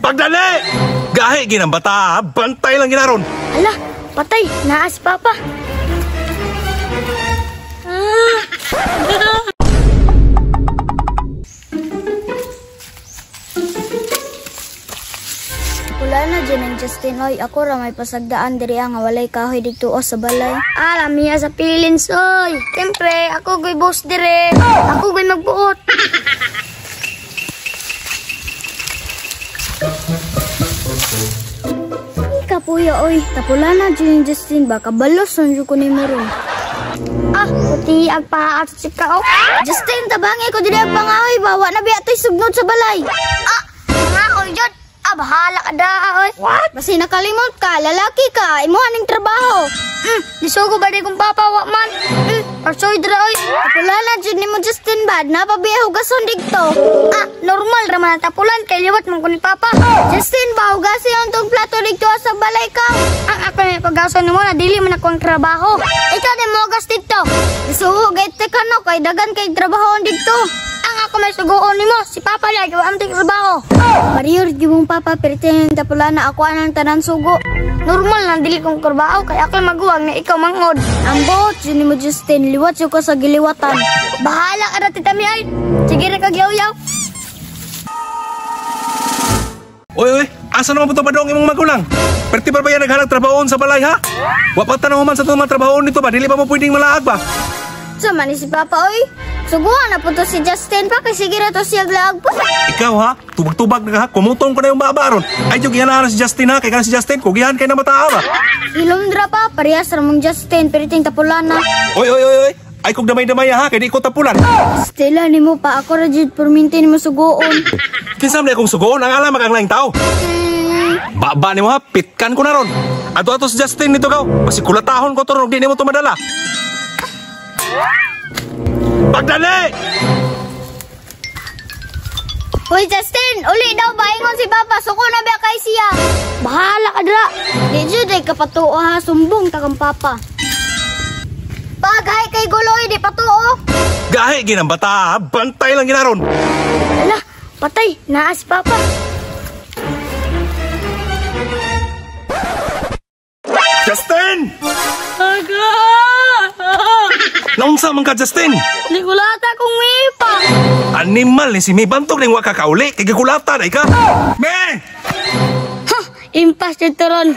Pagdali! Gahi ginang bata, bantay lang ginaron. Ala, patay, naas papa. Wala na dyan ang Justin, oy. Ako ra may pasagdaan diri nga walay kahoy dito sa balay. Alam niya sa pilins, oy. Siyempre, ako go'y boss dire. Ako go'y magbuot. Kapuya, oy. Tapula na dyan yung Justin. Baka balos ang ko ni Maroon. Ah, puti ang paat si ka, oh. Justin, tabangi ko diri ang pangahoy. Bawa na biya to'y sugnod sa balay. Ah, pangahoy dyan. Ah, bahala ka da, oy. What? Basi nakalimot ka, lalaki ka, imuhan ng trabaho. Disugo ba di kong papawa man? Parsoy dra, oy. Kapulala, dyan ni mo Justin bad, napabiya hugason dito. Ah, normal raman ang tapulan, kay liwat mong kunin papa. Justin, ba hugasi yung tong plato dito sa balay ka? Ang ako na pagason mo, nadili man ako ang trabaho. Ikaw din mo hugas dito. Disugo, gait ka no, kay dagan kay trabaho dito. Ang ako may sugoon ni mo, si papa lagi ang ting trabaho. Marior, di mong papa, perite yung tapula na ako anang tanan sugo. Normal lang, dili kong trabaho, kaya ako maguwang na ikaw mangod. Ang bot, yun ni mo Justin, liwat yung ko sa giliwatan. Bahala ka na, tita Miay. Sige na kagyaw-yaw. Oy, asa naman po ito padong imong magulang? Perti pa ba yan naghanag trabahoon sa balay, ha? Wapat tanong man sa itong mga trabahoon nito ba? Dili pa mo pwedeng malaag ba? Sama ni si papa, oy. Suguhan na po to si Justin pa, kasi sige na to siya glag po. Ikaw ha, tubag-tubag na ha, kumutong ko na yung babaron. Ay, yung gihanahan si Justin ha, kaya ka si Justin, kugihan kayo na mataa ba? Ilundra pa, parehas ramong Justin, periting tapulan na. Oy, ay kung damay-damay ha, kaya di ko tapulan. Stella ni mo pa, ako rajid perminti ni mo sugoon. Kinsam na akong sugoon, ang alam ang laing tao. Baba ni mo ha, pitkan ko na ron. Ato si Justin nito kaw, masikulatahon ko to ron, di ni mo tumadala. Pagdali! Uy, Justin! Uli daw, baingon si Papa. Suko na ba kay siya? Bahala ka dra. Di dyan ay kapatuo ha. Sumbong takang Papa. Paghay kay Guloy, di patuo. Gahi ginang bata, bantay lang ginaron. Ala, patay. Naas Papa. Justin! Aga! Naunsa man ka, Justin? Nikulata kong mipa. Animal ni si May Bantog ng wakakauli. Kaya gulatan ay ka. Me! Ha! Impas dito ron.